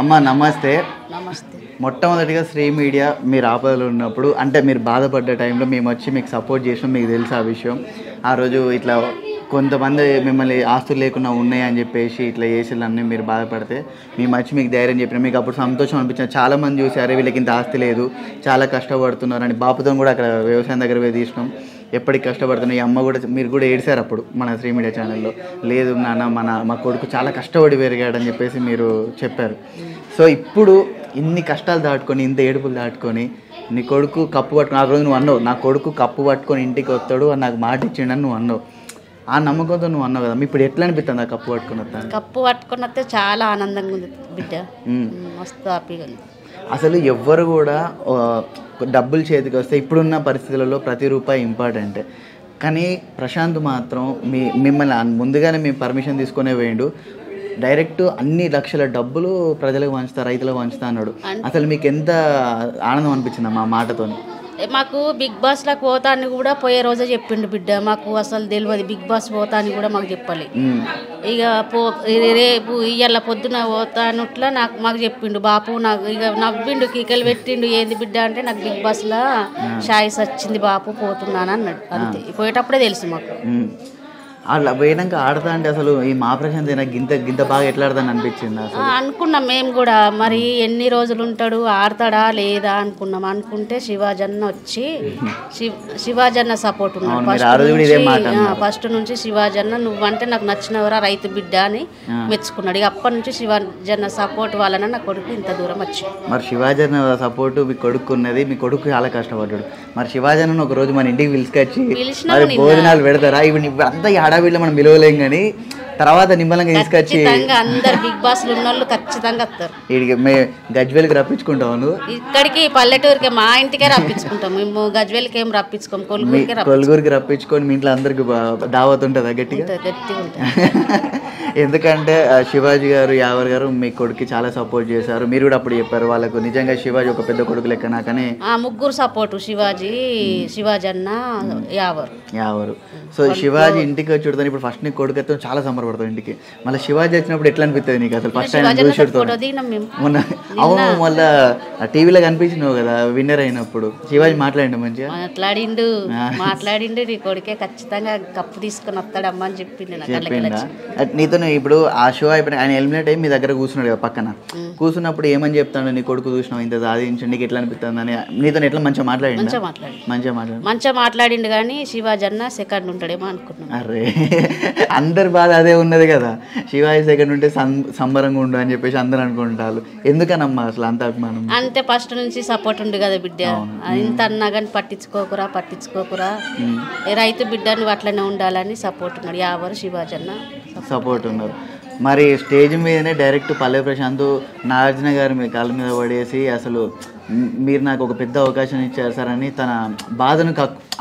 అమ్మ నమస్తే. నమస్తే. మొట్టమొదటిగా శ్రీ మీడియా మీరు ఆపదలో ఉన్నప్పుడు అంటే మీరు బాధపడ్డ టైంలో మేము వచ్చి మీకు సపోర్ట్ చేసినాం, మీకు తెలుసు ఆ విషయం. ఆ రోజు ఇట్లా కొంతమంది మిమ్మల్ని ఆస్తులు లేకుండా ఉన్నాయని చెప్పేసి ఇట్లా చేసేళ్ళన్నీ మీరు బాధపడితే మేము వచ్చి మీకు ధైర్యం చెప్పినాం. మీకు అప్పుడు సంతోషం అనిపించింది. చాలామంది చూసారు వీళ్ళకి ఇంత ఆస్తి లేదు, చాలా కష్టపడుతున్నారు అని. బాపుతో కూడా అక్కడ వ్యవసాయం దగ్గర పోయి తీసినాం. ఎప్పటికి కష్టపడుతున్నాయి. ఈ అమ్మ కూడా మీరు కూడా ఏడిశారు అప్పుడు మన శ్రీ మీడియా ఛానల్లో. లేదు నాన్న మా కొడుకు చాలా కష్టపడి పెరిగాడని చెప్పేసి మీరు చెప్పారు. సో ఇప్పుడు ఇన్ని కష్టాలు దాటుకొని ఇంత ఏడుపులు దాటుకొని నీ కొడుకు కప్పు పట్టుకొని, ఆ రోజు నువ్వు అన్నావు నా కొడుకు కప్పు పట్టుకొని ఇంటికి వస్తాడు అని నాకు మాట ఇచ్చిండని నువ్వు అన్నావు. ఆ నమ్మకంతో నువ్వు అన్నావు కదా, ఇప్పుడు ఎట్లా అనిపిస్తుంది ఆ కప్పు పట్టుకుని వస్తాను? కప్పు పట్టుకుని వస్తే చాలా ఆనందంగా ఉంది బిడ్డ, మస్తు హ్యాపీగా ఉంది. అసలు ఎవ్వరు కూడా డబ్బులు చేతికి వస్తే ఇప్పుడున్న పరిస్థితులలో ప్రతి రూపాయి ఇంపార్టెంట్. కానీ ప్రశాంత్ మాత్రం మిమ్మల్ని ముందుగానే మేము పర్మిషన్ తీసుకునే వేయండు. డైరెక్ట్ అన్ని లక్షల డబ్బులు ప్రజలకు పంచుతా, రైతులకు పంచుతా అన్నాడు. అసలు మీకు ఎంత ఆనందం అనిపించింది మా మాటతో? మాకు బిగ్ బాస్లకు పోతా అని కూడా పోయే రోజే చెప్పిండు బిడ్డ. మాకు అసలు తెలియదు బిగ్ బాస్ పోతా అని కూడా మాకు చెప్పాలి. ఇక రేపు ఇవాళ పొద్దున పోతా అన్నట్లా మాకు చెప్పిండు బాపు. నాకు ఇక నవ్విండు, కీకలు పెట్టిండు. ఏంది బిడ్డ అంటే నాకు బిగ్ బాస్లో షాయిస్ వచ్చింది బాపు, పోతున్నాను అన్నాడు. అంతే, పోయేటప్పుడే తెలుసు మాకు. అట్లా పోయినాక ఆడతా అంటే అసలు ఈ మా ప్రశాంత్ గింత బాగా ఎట్లా ఆడతాను అనిపించింది అసలు. అనుకున్నాం మేము కూడా, మరి ఎన్ని రోజులు ఉంటాడు, ఆడతాడా లేదా అనుకున్నాం. అనుకుంటే శివాజన్న వచ్చి శివాజన్న సపోర్ట్ ఉన్నాడు ఫస్ట్ నుంచి. శివాజన్న నువ్వంటే నాకు నచ్చినవరా రైతు బిడ్డ అని మెచ్చుకున్నాడు. ఇక అప్పటి నుంచి శివాజన్న సపోర్ట్ వలన నా కొడుకు ఇంత దూరం వచ్చింది. మరి శివాజన్న సపోర్టు మీ కొడుకు ఉన్నది, మీ కొడుకు చాలా కష్టపడ్డాడు. మరి శివాజన్న ఒక రోజు మన ఇంటికి పిలుచుకొచ్చి భోజనాలు పెడతారా? ఇవి అంతా ఆడవిళ్ళు మనం విలువలేం కానీ తర్వాత నిమ్మలంగా తీసుకొచ్చి అందరు బిగ్ బాస్ ఉన్న వాళ్ళు ఖచ్చితంగా వస్తారు. గజ్వేల్కి రప్పించుకుంటాము. ఇక్కడికి పల్లెటూరుకి మా ఇంటికే రప్పించుకుంటాం. మేము గజ్వేల్కి ఏం రప్పించుకోం, కొలుగురికి రప్పించుకొని మీ ఇంట్లో అందరికి దావత్ ఉంటుందా గట్టిగా? ఎందుకంటే శివాజీ గారు, యావర్ గారు మీ కొడుకు చాలా సపోర్ట్ చేశారు. మీరు కూడా అప్పుడు చెప్పారు వాళ్ళకు నిజంగా శివాజీ ఒక పెద్ద కొడుకు లెక్క నాకని. ముగ్గురు సపోర్టు, శివాజీ, శివాజన్న, యావరు. సో శివాజీ ఇంటికి వచ్చి చూడతాను. ఇప్పుడు ఫస్ట్ నీ కొడుకుతో చాలా సంబరపడతావు ఇంటికి. మళ్ళీ శివాజీ వచ్చినప్పుడు ఎట్లా అనిపిస్తుంది నీకు అసలు? ఫస్ట్ టైం మొన్న అవును, మళ్ళీ టీవీలో కనిపించినావు కదా విన్నర్ అయినప్పుడు. శివాజీ మాట్లాడిండు మంచిగా, మాట్లాడిండు నీ కొడుకే ఖచ్చితంగా కప్పు తీసుకుని వస్తాడమ్మా అని చెప్పిండు. నీతో ఇప్పుడు ఆ షో అయిపోయి ఆయన ఎలిమినేట్ అయ్యి మీ దగ్గర కూర్చున్నాడు కదా పక్కన. కూర్చున్నప్పుడు ఏమని చెప్తాడు? నీ కొడుకు చూసినావు ఇంత సాధించండి, నీకు ఎట్లా అనిపిస్తుంది అని నీతో ఎట్లా మంచిగా మంచిగా మాట్లాడిండు. కానీ శివాజన్న సెకండ్ ఉంటాడేమో అనుకున్నాను. అరే అందరి బాధ అదే ఉన్నది కదా, శివాజీ సెకండ్ ఉంటే సంబరంగా ఉండు అని చెప్పేసి అందరు అనుకుంటారు. ఎందుకనమ్మా అసలు అంత అభిమానం? అంతే, ఫస్ట్ నుంచి సపోర్ట్ ఉంది కదా బిడ్డ. ఇంత అన్నా కానీ పట్టించుకోకురా రైతు బిడ్డ నువ్వు అట్లనే ఉండాలని సపోర్ట్ ఉన్నాడు. యావరు శివాజన్న సపోర్ట్ ఉన్నారు. మరి స్టేజ్ మీదనే డైరెక్ట్ పల్లె ప్రశాంత్ నాగార్జున గారు మీ కాళ్ళ మీద పడేసి అసలు మీరు నాకు ఒక పెద్ద అవకాశం ఇచ్చారు సార్ అని తన బాధను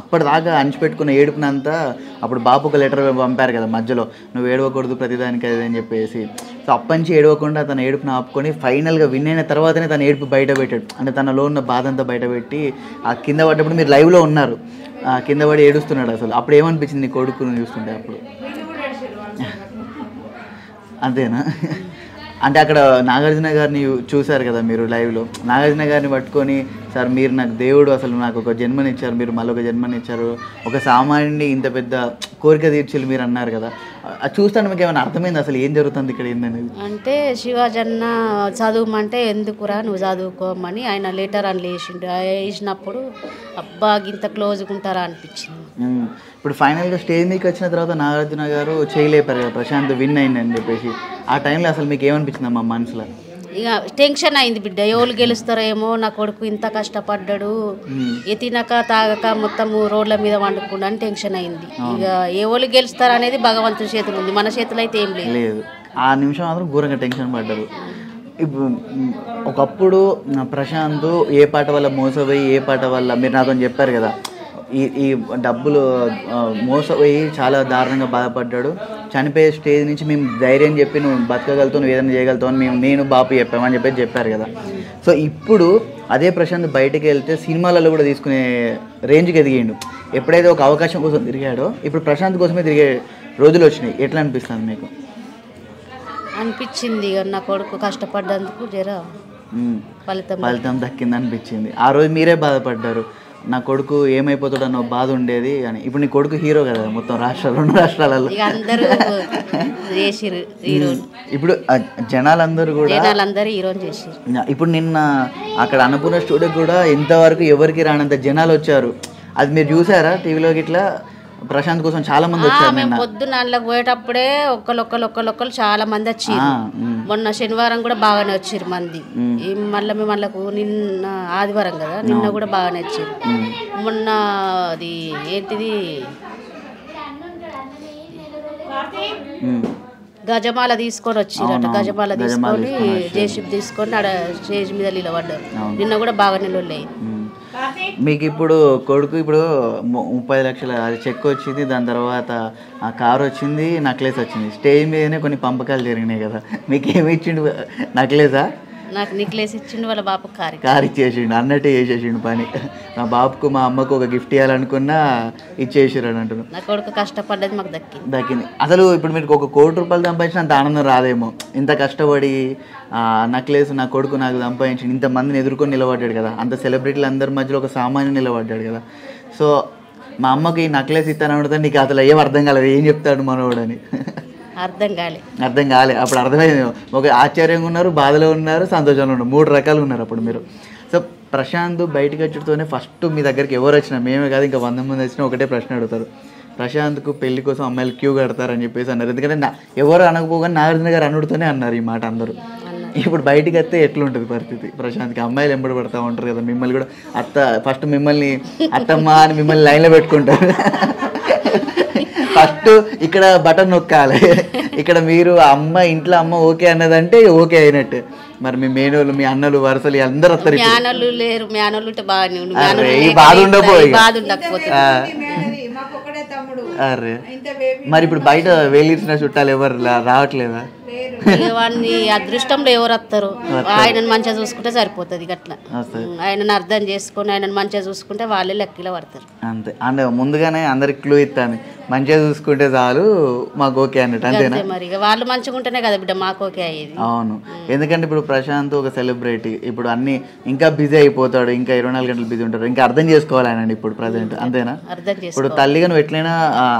అప్పటిదాకా అణిచిపెట్టుకున్న ఏడుపునంతా అప్పుడు బాపు ఒక లెటర్ పంపారు కదా మధ్యలో, నువ్వు ఏడవకూడదు ప్రతిదానికి అది అని చెప్పేసి. సో అప్పటి నుంచి ఏడవకుండా తన ఏడుపును ఆపుకొని ఫైనల్గా విన్ అయిన తర్వాతనే తన ఏడుపు బయట పెట్టాడు. అంటే తనలో ఉన్న బాధ అంతా బయట పెట్టి ఆ కింద పడ్డప్పుడు మీరు లైవ్లో ఉన్నారు, కింద పడి ఏడుస్తున్నాడు. అసలు అప్పుడు ఏమనిపించింది నీ కొడుకును చూస్తుంటే? అప్పుడు అంతేనా? అంటే అక్కడ నాగార్జున గారిని చూశారు కదా మీరు లైవ్లో. నాగార్జున గారిని పట్టుకొని సార్ మీరు నాకు దేవుడు, అసలు నాకు ఒక జన్మనిచ్చారు, మీరు మళ్ళీ ఒక జన్మనిచ్చారు, ఒక సామాన్యుని ఇంత పెద్ద కోరిక తీర్చిలు మీరు అన్నారు కదా. అది చూస్తాను మీకు ఏమైనా అర్థమైంది అసలు ఏం జరుగుతుంది ఇక్కడ ఏందనేది? అంటే శివాజన్న చదువుమంటే ఎందుకురా నువ్వు చదువుకోమని ఆయన లెటర్ అని వేసినప్పుడు అబ్బా ఇంత క్లోజ్గా ఉంటారా అనిపించింది. ఇప్పుడు ఫైనల్గా స్టేజ్ మీకు వచ్చిన తర్వాత నాగార్జున గారు చేయలేపారు కదా ప్రశాంత్ విన్ అయింది అని చెప్పేసి. ఆ టైంలో అసలు మీకు ఏమనిపించింది అమ్మా మనసులో? ఇక టెన్షన్ అయింది బిడ్డ, ఎవరు గెలుస్తారో ఏమో, నా కొడుకు ఇంత కష్టపడ్డాడు, తినక తాగక మొత్తం రోడ్ల మీద వండుకుండా అని టెన్షన్ అయింది. ఇక ఎవరు గెలుస్తారు అనేది భగవంతుని చేతులు ఉంది, మన చేతులు అయితే ఏం లేదు. ఆ నిమిషం మాత్రం ఘోరంగా టెన్షన్ పడ్డారు. ఇప్పుడు ఒకప్పుడు ప్రశాంత్ ఏ పాట వల్ల మోసపోయి ఏ పాట వల్ల మీరు నాతో చెప్పారు కదా ఈ డబ్బులు మోసపోయి చాలా దారుణంగా బాధపడ్డాడు. చనిపోయే స్టేజ్ నుంచి మేము ధైర్యం చెప్పి నువ్వు బతకగలుగుతావు, నువ్వు ఏదైనా చేయగలుగుతావు అని నేను బాపు చెప్పామని చెప్పారు కదా. సో ఇప్పుడు అదే ప్రశాంత్ బయటకు వెళ్తే సినిమాలలో కూడా తీసుకునే రేంజ్కి ఎదిగిండు. ఎప్పుడైతే ఒక అవకాశం కోసం తిరిగాడో ఇప్పుడు ప్రశాంత్ కోసమే తిరిగే రోజులు వచ్చినాయి. ఎట్లా అనిపిస్తుంది మీకు? అనిపించింది ఇక నా కొడుకు కష్టపడ్డందుకు జర ఫలితం దక్కింది అనిపించింది. ఆ రోజు మీరే బాధపడ్డారు, నా కొడుకు ఏమైపోతాడు అన్న బాధ ఉండేది అని. ఇప్పుడు నీ కొడుకు హీరో కదా మొత్తం రెండు రాష్ట్రాలలో. అందరూ చేసిరు హీరోని. ఇప్పుడు జనాలందరూ హీరోని చేసిరు. ఇప్పుడు నిన్న అక్కడ అన్నపూర్ణ స్టూడియో కూడా ఇంతవరకు ఎవరికి రానంత జనాలు వచ్చారు. అది మీరు చూసారా టీవీలోకి? ఇట్లా ప్రశాంత్ కోసం చాలా మంది వచ్చారు. మేము పొద్దున్న అందులోకి పోయేటప్పుడే ఒక్కరు చాలా మంది వచ్చారు. మొన్న శనివారం కూడా బాగానే వచ్చారు మంది. మళ్ళీ మేము వాళ్ళకు నిన్న ఆదివారం కదా, నిన్న కూడా బాగానే వచ్చారు. మొన్న అది ఏంటిది గజమాల తీసుకొని వచ్చిరట. గజమాల తీసుకొని జేసీబీ తీసుకొని ఆడ స్టేజ్ మీద నిలబడ్డారు. నిన్న కూడా బాగా నిలవలేదు. మీకు ఇప్పుడు కొడుకు ఇప్పుడు 30 లక్షల అది చెక్ వచ్చింది, దాని తర్వాత ఆ కారు వచ్చింది, నక్లెస్ వచ్చింది. స్టేజ్ మీదనే కొన్ని పంపకాలు జరిగినాయి కదా, మీకు ఏమి ఇచ్చిండు? నక్లెసా? నాకు నెక్లెస్ ఇచ్చిండు, వాళ్ళ బాబు కారు ఇచ్చేసిండు, అన్నట్టే చేసేసిండు పని. మా బాబుకు మా అమ్మకు ఒక గిఫ్ట్ ఇవ్వాలనుకున్నా ఇచ్చేసారు అని అంటున్నాను. నా కొడుకు కష్టపడ్డది మాకు దక్కింది. అసలు ఇప్పుడు మీకు ఒక ₹1,00,00,000 సంపాదించినంత ఆనందం రాదేమో. ఇంత కష్టపడి నక్లెస్ నా కొడుకు నాకు సంపాదించి ఇంతమందిని ఎదుర్కొని నిలబడ్డాడు కదా, అంత సెలబ్రిటీలు అందరి మధ్యలో ఒక సామాన్యుడు నిలబడ్డాడు కదా. సో మా అమ్మకి నక్లెస్ ఇస్తాను అడిగితే నీకు అసలు ఏం అర్థం కాలేదు, ఏం చెప్తాడు మనోడని. అర్థం కాలే. అప్పుడు అర్థమైంది. ఒక ఆశ్చర్యంగా ఉన్నారు, బాధలో ఉన్నారు, సంతోషంగా ఉన్నారు, 3 రకాలు ఉన్నారు అప్పుడు మీరు. సో ప్రశాంత్ బయటకు వచ్చుతూనే ఫస్ట్ మీ దగ్గరికి ఎవరు వచ్చినా, మేమే కాదు ఇంకా 100 మంది వచ్చినా ఒకటే ప్రశ్న అడుగుతారు, ప్రశాంత్కు పెళ్లి కోసం అమ్మాయిలు క్యూ కడతారని చెప్పేసి అన్నారు. ఎందుకంటే ఎవరు అనకపోగానే నాగార్జున గారు అనుడుతూనే అన్నారు ఈ మాట అందరూ. ఇప్పుడు బయటికి వస్తే ఎట్లుంటుంది పరిస్థితి? ప్రశాంత్కి అమ్మాయిలు ఎంబడి పడతా ఉంటారు కదా, మిమ్మల్ని కూడా ఫస్ట్ మిమ్మల్ని అత్తమ్మ అని మిమ్మల్ని లైన్లో పెట్టుకుంటారు. ఫస్ట్ ఇక్కడ బటన్ నొక్కాలి, ఇక్కడ మీరు అమ్మ ఇంట్లో అమ్మ ఓకే అన్నదంటే ఓకే అయినట్టు. మరి మీ మేనోళ్ళు, మీ అన్నలు, వరుసలు అందరూ వస్తారు. అరే మరి ఇప్పుడు బయట వేలిసిన చుట్టాలు ఎవరు రావట్లేదా? వాడిని అదృష్టంలో ఎవరు వస్తారు? ఆయనను మంచిగా చూసుకుంటే సరిపోతుంది. అట్లా ఆయనను అర్థం చేసుకొని ఆయనను మంచిగా చూసుకుంటే వాళ్ళే లెక్కలో పడతారు. అంతే. అంటే ముందుగానే అందరికి క్లూ ఇస్తాను, మంచిగా చూసుకుంటే చాలు మాకు ఓకే అన్నట్టు. అంతేనా? మరి వాళ్ళు మంచిగా ఉంటేనే కదా బిడ్డ మాకు ఓకే అయ్యేది. అవును. ఎందుకంటే ఇప్పుడు ప్రశాంత్ ఒక సెలబ్రిటీ, ఇప్పుడు అన్ని ఇంకా బిజీ అయిపోతాడు, ఇంకా 24 గంటలు బిజీ ఉంటారు, ఇంకా అర్థం చేసుకోవాలి ఆయన ఇప్పుడు ప్రజెంట్. అంతేనా? ఇప్పుడు తల్లిగా నువ్వు ఎట్లయినా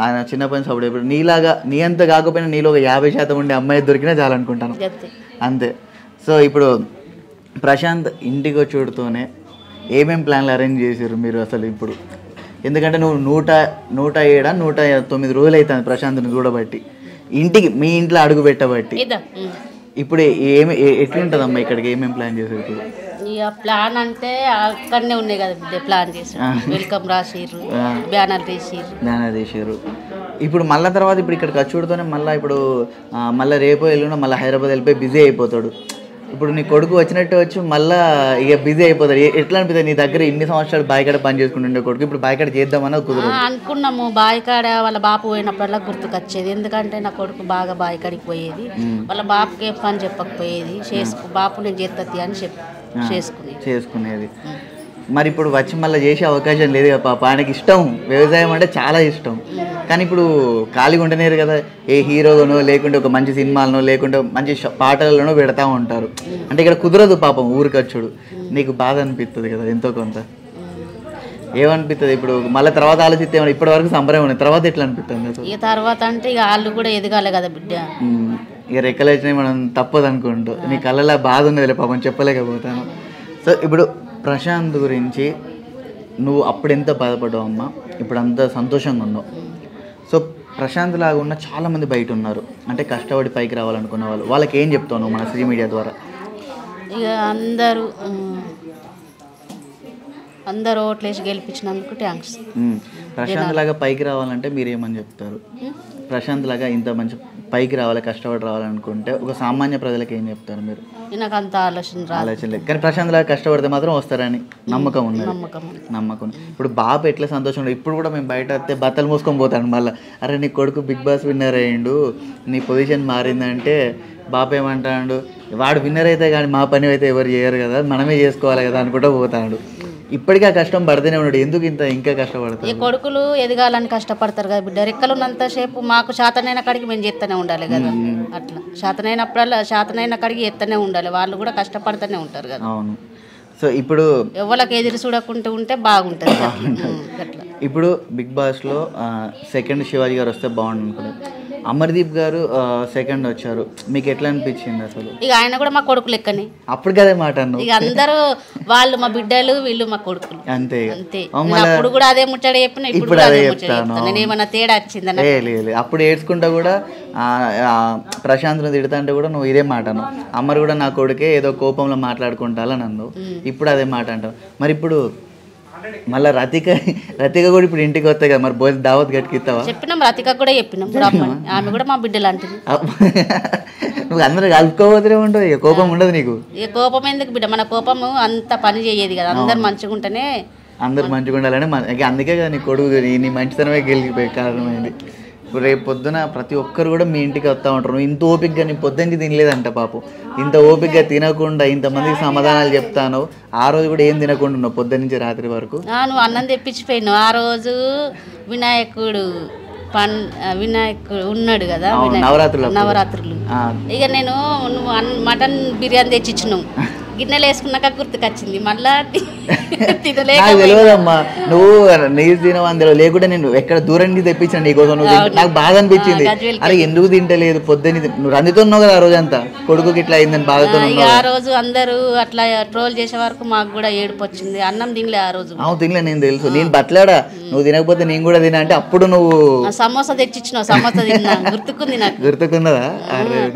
ఆయన చిన్నప్పటి నుంచి అప్పుడు ఇప్పుడు నీలాగా నీ అంత కాకపోయినా నీలో ఒక 50% ఉండే అమ్మాయి దొరికినా చాలా అనుకుంటాను. అంతే. సో ఇప్పుడు ప్రశాంత్ ఇంటికి వచ్చుడుతోనే ఏమేమి ప్లాన్లు అరేంజ్ చేశారు మీరు అసలు ఇప్పుడు? ఎందుకంటే నువ్వు 109 రోజులు అవుతుంది ప్రశాంత్ని చూడబట్టి, ఇంటికి మీ ఇంట్లో అడుగు పెట్టబట్టి. ఇప్పుడు ఎట్లుంటుందమ్మా ఇక్కడికి? ఏమేమి ప్లాన్ చేశారు ఇప్పుడు? ఇక ప్లాన్ అంటే అక్కడనే ఉన్నాయి కదా బిడ్డ, ప్లాన్ చేసి వెల్కమ్ రాసిర్రు, బ్యానర్ తీసిర్రు. ఇప్పుడు మళ్ళీ తర్వాత ఇప్పుడు ఇక్కడికి వచ్చుడుతోనే మళ్ళీ ఇప్పుడు మళ్ళీ రేపు ఎల్లుండో మళ్ళీ హైదరాబాద్ వెళ్ళిపోయి బిజీ అయిపోతాడు. ఇప్పుడు నీ కొడుకు వచ్చినట్టు వచ్చి మళ్ళీ ఇక బిజీ అయిపోతాడు. ఎట్లా అనిపిస్తుంది? నీ దగ్గర ఇన్ని సంవత్సరాలు బాయికాడ పని చేసుకుంటుండే కొడుకు ఇప్పుడు బాయికాడ చేద్దామని కుదరదు అనుకున్నాము. బాయికాడ వాళ్ళ బాపు పోయినప్పుడల్లా గుర్తుకొచ్చేది. ఎందుకంటే నా కొడుకు బాగా బాయికాడికి పోయేది, వాళ్ళ బాపుకి ఏం పని చెప్పకపోయేది. బాపు నేను చేస్తుంది అని చేసుకునేది. మరి ఇప్పుడు వచ్చి మళ్ళీ చేసే అవకాశం లేదు కదా పాప. ఆయనకి ఇష్టం, వ్యవసాయం అంటే చాలా ఇష్టం. కానీ ఇప్పుడు ఖాళీగా ఉంటేనేరు కదా, ఏ హీరోగానో లేకుంటే ఒక మంచి సినిమాలనో లేకుంటే మంచి పాటలలోనో పెడతా ఉంటారు. అంటే ఇక్కడ కుదరదు పాపం ఊరికొచ్చుడు. నీకు బాధ అనిపిస్తుంది కదా ఎంతో కొంత? ఏమనిపిస్తుంది ఇప్పుడు మళ్ళీ తర్వాత ఆలోచిస్తే? ఇప్పటి వరకు సంబరం ఉంది, తర్వాత ఎట్లా అనిపిస్తుంది? ఇక తర్వాత అంటే ఇక వాళ్ళు కూడా ఎదగాలి కదా బిడ్డ. ఇక రెక్కలు వచ్చినాయి మనం తప్పదు అనుకుంటూ. నీ కళ్ళలో బాధ ఉన్నదిలే పాపం, చెప్పలేకపోతాను. సో ఇప్పుడు ప్రశాంత్ గురించి నువ్వు అప్పుడు ఎంత బాధపడ్డావు అమ్మా, ఇప్పుడు అంత సంతోషంగా ఉన్నావు. సో ప్రశాంత్ లాగా ఉన్న చాలామంది బయట ఉన్నారు, అంటే కష్టపడి పైకి రావాలనుకున్న వాళ్ళు. వాళ్ళకి ఏం చెప్తావు నువ్వు మన శ్రీ మీడియా ద్వారా? ఇక అందరూ ఓట్లేసి గెలిపించినందుకు థ్యాంక్స్. ప్రశాంత్ లాగా పైకి రావాలంటే మీరేమని చెప్తారు? ప్రశాంత్ లాగా ఇంత మంచి పైకి రావాలి, కష్టపడి రావాలనుకుంటే ఒక సామాన్య ప్రజలకు ఏం చెప్తారు మీరు? నాకు అంత ఆలోచన లేదు, కానీ ప్రశాంత్ లాగా కష్టపడితే మాత్రం వస్తారని నమ్మకం ఉంది. ఇప్పుడు బాబు ఎట్లా సంతోషం? ఇప్పుడు కూడా మేము బయట వస్తే బట్టలు మూసుకొని పోతాను మళ్ళీ, అరే నీ కొడుకు బిగ్ బాస్ విన్నర్ అయ్యిండు, నీ పొజిషన్ మారిందంటే బాబు ఏమంటాడు, వాడు విన్నర్ అయితే కానీ మా పని అయితే ఎవరు చేయరు కదా, మనమే చేసుకోవాలి కదా అనుకుంటూ పోతాడు. ఇప్పటికీ ఆ కష్టం పడుతూనే ఉన్నాడు, ఎందుకు ఇంత ఇంకా కష్టపడతాడు? ఈ కొడుకులు ఎదగాలని కష్టపడతారు కదా బిడ్డ, రెక్కలున్నంతసేపు మాకు శాతనైన కాడికి మేము చేస్తూనే ఉండాలి కదా, అట్లా శాతనైనప్పుడల్లా శాతనైన కాడికి చేస్తూనే ఉండాలి, వాళ్ళు కూడా కష్టపడుతూనే ఉంటారు కదా. అవును. సో ఇప్పుడు ఎవరికి ఎదురు చూడకుంటూ ఉంటే బాగుంటుంది అట్లా. ఇప్పుడు బిగ్ బాస్లో సెకండ్ శివాజీ గారు వస్తే బాగుండు అనుకున్నారు, అమర్దీప్ గారు సెకండ్ వచ్చారు, మీకు ఎట్లా అనిపించింది అసలు? ఇక ఆయన కూడా మా కొడుకు లెక్కని అప్పుడు కదే మాట అన్నావు. ఇక అందరూ వాళ్ళు మా బిడ్డలు, వీళ్ళు మా కొడుకులు అంతే అంతే. అప్పుడు కూడా అదే ముచ్చట చెప్పిన, ఇప్పుడు అదే ముచ్చట చెప్తాను. నేను ఏమన్నా తేడా వచ్చిందన్న? లేదు, అప్పుడు ఏడ్చుకుంటా కూడా ప్రశాంత్ను తిడతా అంటే కూడా నువ్వు ఇదే మాట అన్నావు, అమ్మరు కూడా నా కొడుకే ఏదో కోపంలో మాట్లాడుకుంటాలని అన్నావు, ఇప్పుడు అదే మాట అంటావు. మరి ఇప్పుడు మళ్ళీ రతిక కూడా ఇప్పుడు ఇంటికి వస్తాయి కదా, మరి భోజనం దావత్ గట్టిస్తావా? చెప్పినాం, రతిక కూడా చెప్పినాం, రమ్మని. ఆమె కూడా మా బిడ్డ లాంటిది. నువ్వు అందరూ కలుపుకోవద్దే ఉంటుంది, కోపం ఉండదు నీకు? ఇక కోపం ఎందుకు బిడ్డ, మన కోపము అంత పని చేయదు కదా, అందరు మంచిగా ఉంటేనే. అందరు మంచిగా ఉండాలని అందుకే కదా నీ కొడుకు నీ మంచితనమే గెలిచిపోయే కారణమైంది. ఇప్పుడు రేపు పొద్దున ప్రతి ఒక్కరు కూడా మీ ఇంటికి వస్తూ ఉంటారు, ఇంత ఓపికగా నీ పొద్దున్నకి తినలేదంట పాపం, ఇంత ఓపికగా తినకుండా ఇంతమందికి సమాధానాలు చెప్తాను, ఆ రోజు కూడా ఏం తినకుండా ఉన్నావు పొద్దున్న నుంచి రాత్రి వరకు. నువ్వు అన్నం తెప్పించిపోయినావు ఆ రోజు, వినాయకుడు ఉన్నాడు కదా, నవరాత్రులు. ఇక నేను నువ్వు మటన్ బిర్యానీ తెచ్చిచ్చినావు, గిన్నెలు వేసుకున్నాక గుర్తుకొచ్చింది, మళ్ళా తెలియదమ్మా నువ్వు నీరు తినవని తెలియదు, లేకుంటే నేను ఎక్కడ దూరం నుంచి తెప్పించాను నీకోసం, నాకు బాధ అనిపించింది, అరే ఎందుకు తింటలేదు పొద్దున్న, నువ్వు రందితున్నావు కదా ఆ రోజు అంతా, కొడుకుకి ఇట్లా అయిందని బాధతో. ఆ రోజు అందరూ అట్లా ట్రోల్ చేసే వరకు మాకు కూడా ఏడుపు వచ్చింది, అన్నం తినలే ఆ రోజు. తినలే, నేను తెలుసు, నేను బట్లాడా, నువ్వు తినకపోతే నేను కూడా తినా అంటే అప్పుడు నువ్వు సమోసా తెచ్చిచ్చినావు, సమోసా తిన్నా గుర్తుకుంది నాకు. గుర్తుకున్నదా?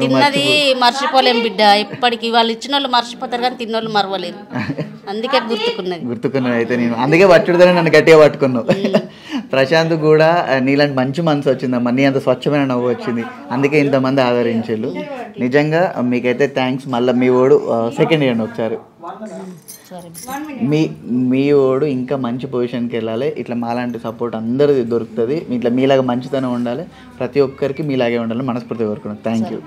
తిన్నది మర్చిపోలేం బిడ్డ, ఎప్పటికి వాళ్ళు ఇచ్చిన వాళ్ళు మర్చిపోతారు కానీ తిన్నోళ్ళు మరవలేరు, అందుకే గుర్తుకున్నది. అయితే నేను అందుకే పట్టుడుదని నన్ను గట్టిగా పట్టుకున్నావు. ప్రశాంత్ కూడా నీలాంటి మంచి మనసు వచ్చిందమ్మా, నీ అంత స్వచ్ఛమైన నవ్వు వచ్చింది, అందుకే ఇంతమంది ఆదరించారు. నిజంగా మీకైతే థ్యాంక్స్. మళ్ళీ మీ ఓడు సెకండ్ ఇయర్ ఒకసారి మీ ఓడు ఇంకా మంచి పొజిషన్కి వెళ్ళాలి, ఇట్లా మాలాంటి సపోర్ట్ అందరిది దొరుకుతుంది, ఇట్లా మీలాగా మంచితనం ఉండాలి, ప్రతి ఒక్కరికి మీలాగే ఉండాలి మనస్ఫూర్తిగా కోరుకున్నాను. Thank you.